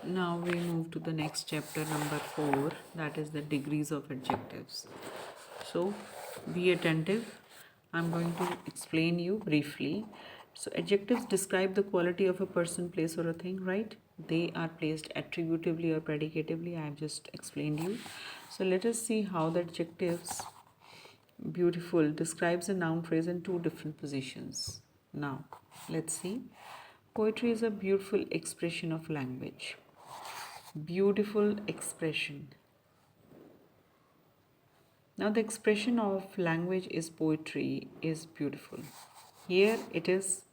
Now we move to the next chapter, number 4, that is the degrees of adjectives. So be attentive. I'm going to explain you briefly. So adjectives describe the quality of a person, place, or a thing, right? They are placed attributively or predicatively. I have just explained you. So let us see how the adjectives beautiful describes a noun phrase in two different positions. Now let's see. Poetry is a beautiful expression of language. Beautiful expression. Now, the expression of language is poetry is beautiful. Here it is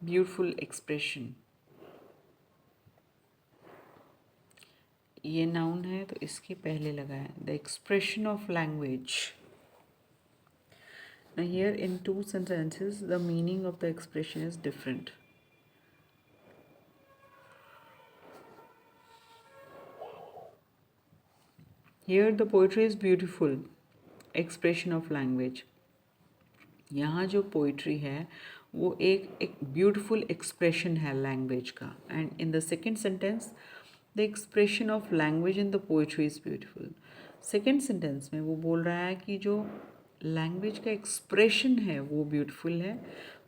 beautiful expression. ये noun है तो इसके पहले लगा है the expression of language. Now here in two sentences the meaning of the expression is different. Here the poetry is beautiful expression of language. यहाँ जो poetry है वो एक ब्यूटिफुल एक्सप्रेशन है लैंग्वेज का. And in the second sentence the expression of language in the poetry is beautiful. Second sentence में वो बोल रहा है कि जो लैंग्वेज का एक्सप्रेशन है वो ब्यूटिफुल है.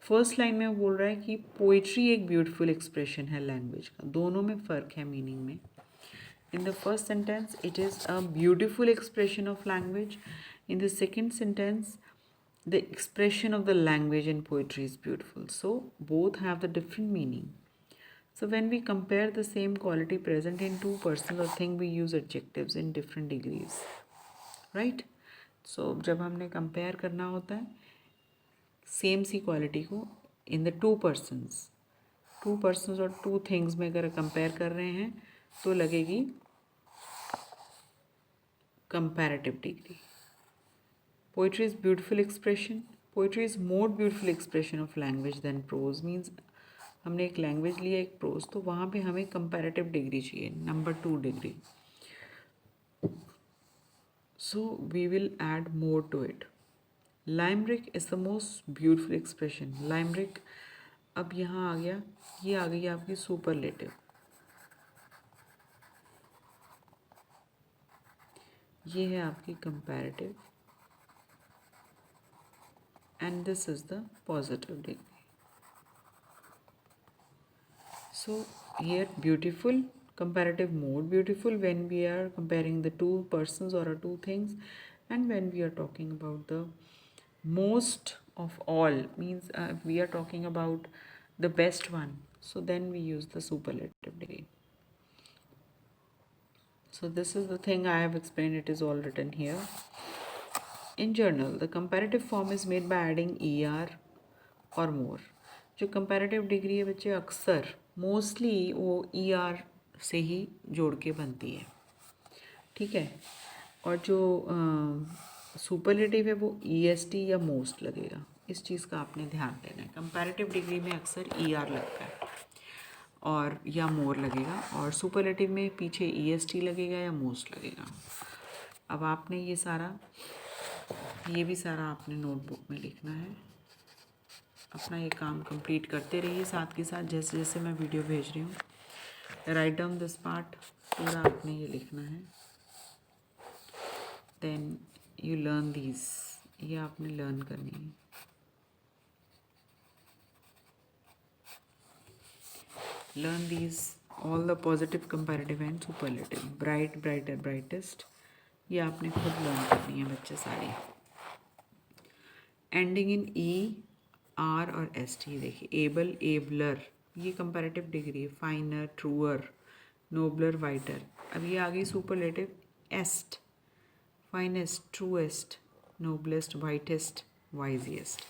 फर्स्ट लाइन में वो बोल रहा है कि पोइट्री एक ब्यूटिफुल एक्सप्रेशन है लैंग्वेज का. दोनों में फ़र्क है मीनिंग में. In the first sentence, it is a beautiful expression of language. In the second sentence, the expression of the language in poetry is beautiful. So, both have the different meaning. So, when we compare the same quality present in two persons or thing, we use adjectives in different degrees. Right? So, जब हमने compare करना होता है same सी quality को in the two persons और two things में अगर compare कर रहे हैं तो लगेगी comparative degree. Poetry is beautiful expression. Poetry is more beautiful expression of language than prose. Means हमने एक लैंग्वेज लिया एक प्रोज तो वहाँ पे हमें कंपैरेटिव डिग्री चाहिए number 2 degree. So we will add more to it. Limerick is the most beautiful expression. Limerick अब यहाँ आ गया, ये आ गई आपकी सुपरलेटिव. ये है आपकी comparative and this is the positive degree. So here beautiful, comparative more beautiful when we are comparing the two persons or two things, and when we are talking about the most of all means we are talking about the best one, so then we use the superlative degree. So this is the thing I have explained, it is all written here. In journal, the comparative form is made by adding er or more. जो comparative degree है बच्चे अक्सर mostly वो er से ही जोड़ के बनती है, ठीक है. और जो सुपरलेटिव है वो est या मोस्ट लगेगा. इस चीज़ का आपने ध्यान देना है. कंपैरेटिव डिग्री में अक्सर er लगता है और या मोर लगेगा, और सुपरलेटिव में पीछे est लगेगा या मोस्ट लगेगा. अब आपने ये भी सारा आपने नोटबुक में लिखना है. अपना ये काम कंप्लीट करते रहिए साथ के साथ जैसे जैसे मैं वीडियो भेज रही हूँ. राइट डाउन दिस पार्ट, पूरा आपने ये लिखना है. देन यू लर्न दीज, ये आपने लर्न करनी है. Learn these all the positive comparative and superlative. Bright, brighter, brightest, ये आपने खुद लर्न करनी है बच्चे सारी. एंडिंग इन ई, आर और एस टी. देखिए एबल, एबलर, ये कंपैरेटिव डिग्री है. Finer, truer, nobler, whiter. अब ये आ गई superlative. Est, finest, truest, noblest, whitest, wisest.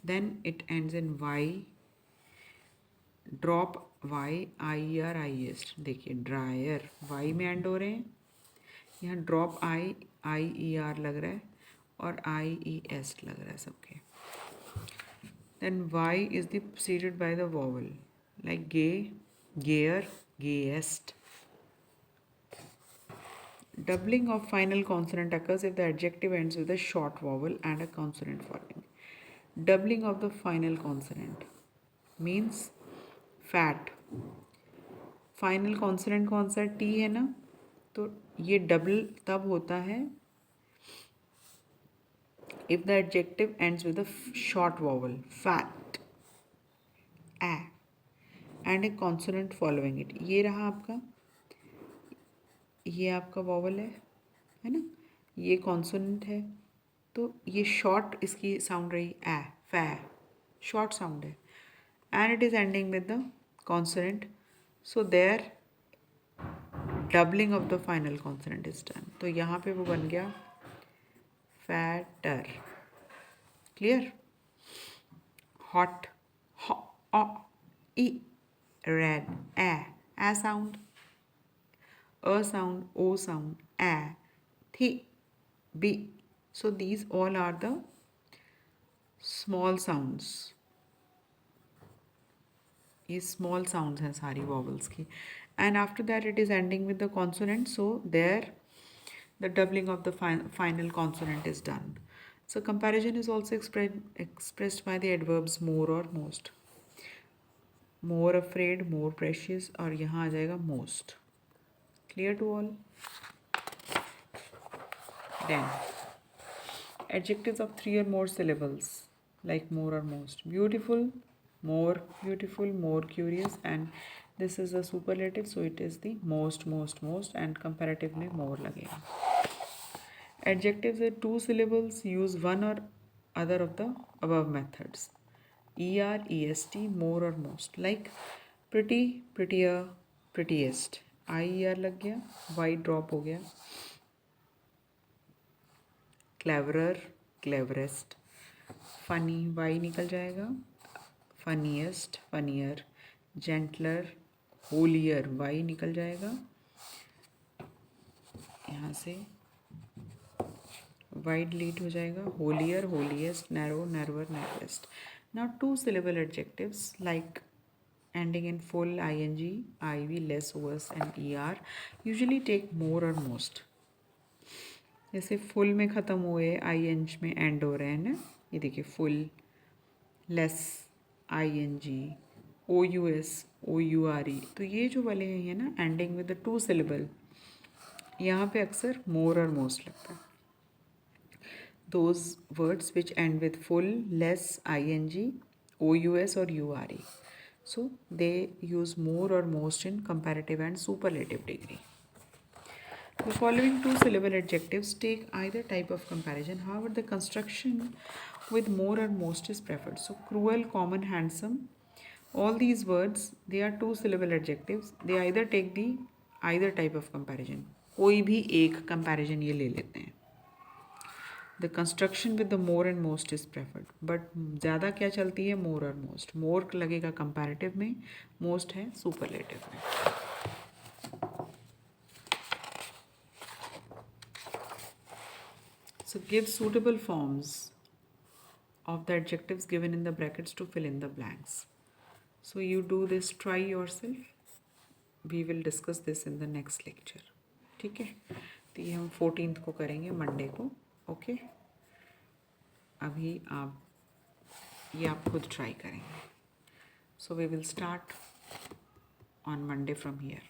Then it ends in y. Drop y, ier, iest. देखिए ड्रायर, y में एंड हो रहे हैं. यहाँ ड्रॉप आई, आई ई आर लग रहा है और आई ई एस्ट लग रहा है सबके. Then y is the preceded by the vowel like gay, gayer, gayest. Doubling of final consonant occurs if the adjective ends with a short vowel and a consonant following. Doubling of the final consonant means fat. Final consonant कौन सा T है ना, तो ये double तब होता है if the adjective ends with a short vowel, fat, a, and a consonant following it. ये रहा आपका, ये आपका vowel है ना, ये consonant है, तो ये short इसकी sound रही a, fa, short sound है, and it is ending with the consonant, so there doubling of the final consonant is done. तो यहाँ पे वो बन गया fatter. Clear? Hot, ho, o, e, red, a sound, o sound, a, thi, b. So these all are the small sounds. ये small sounds हैं सारी vowels की. And after that it is ending with the consonant. So there the doubling of the final consonant is done. So comparison is also expressed by the adverbs more or most. More afraid, more precious, और यहाँ आ जाएगा most. Clear to all? Then adjectives of 3 or more syllables like more or most. Beautiful, more curious, and this is a superlative, so it is the most, and comparatively more लगेगा. Adjectives are 2 syllables, use one or other of the above methods. ER, EST, more or most. Like pretty, prettier, prettiest. IER लग गया, Y drop हो गया. Cleverer, cleverest. Funny, Y निकल जाएगा. Funniest, funnier. Gentler, holier, Y निकल जाएगा. यहाँ से Y delete हो जाएगा. Holier, holiest, narrow, narrower, narrowest. Now 2 syllable adjectives like ending in full, ing, iv, less, os and er usually take more or most. जैसे full में ख़त्म हुए ing में end हो रहे हैं ना, ये देखिए full, less, ing, ous, oure, तो ये जो वाले हैं ये ना ending with the 2 syllable, यहाँ पे अक्सर more और most लगता है. Those words which end with full, less, ing, ous or ure. So they use more or most in comparative and superlative degree. The following 2 syllable adjectives take either type of comparison. However, the construction with more or most is preferred. So cruel, common, handsome. All these words, they are 2 syllable adjectives. They either take the either type of comparison. कोई भी एक comparison ये ले लेते हैं. The construction with the more and most is preferred. But ज़्यादा क्या चलती है, more और most. More लगेगा comparative में, most है superlative में. So give suitable forms of the adjectives given in the brackets to fill in the blanks. So you do this, try yourself. We will discuss this in the next lecture. ठीक है, तो ये हम 14th को करेंगे, Monday को. Okay, अभी ये आप खुद ट्राई करेंगे. So we will start on Monday from here.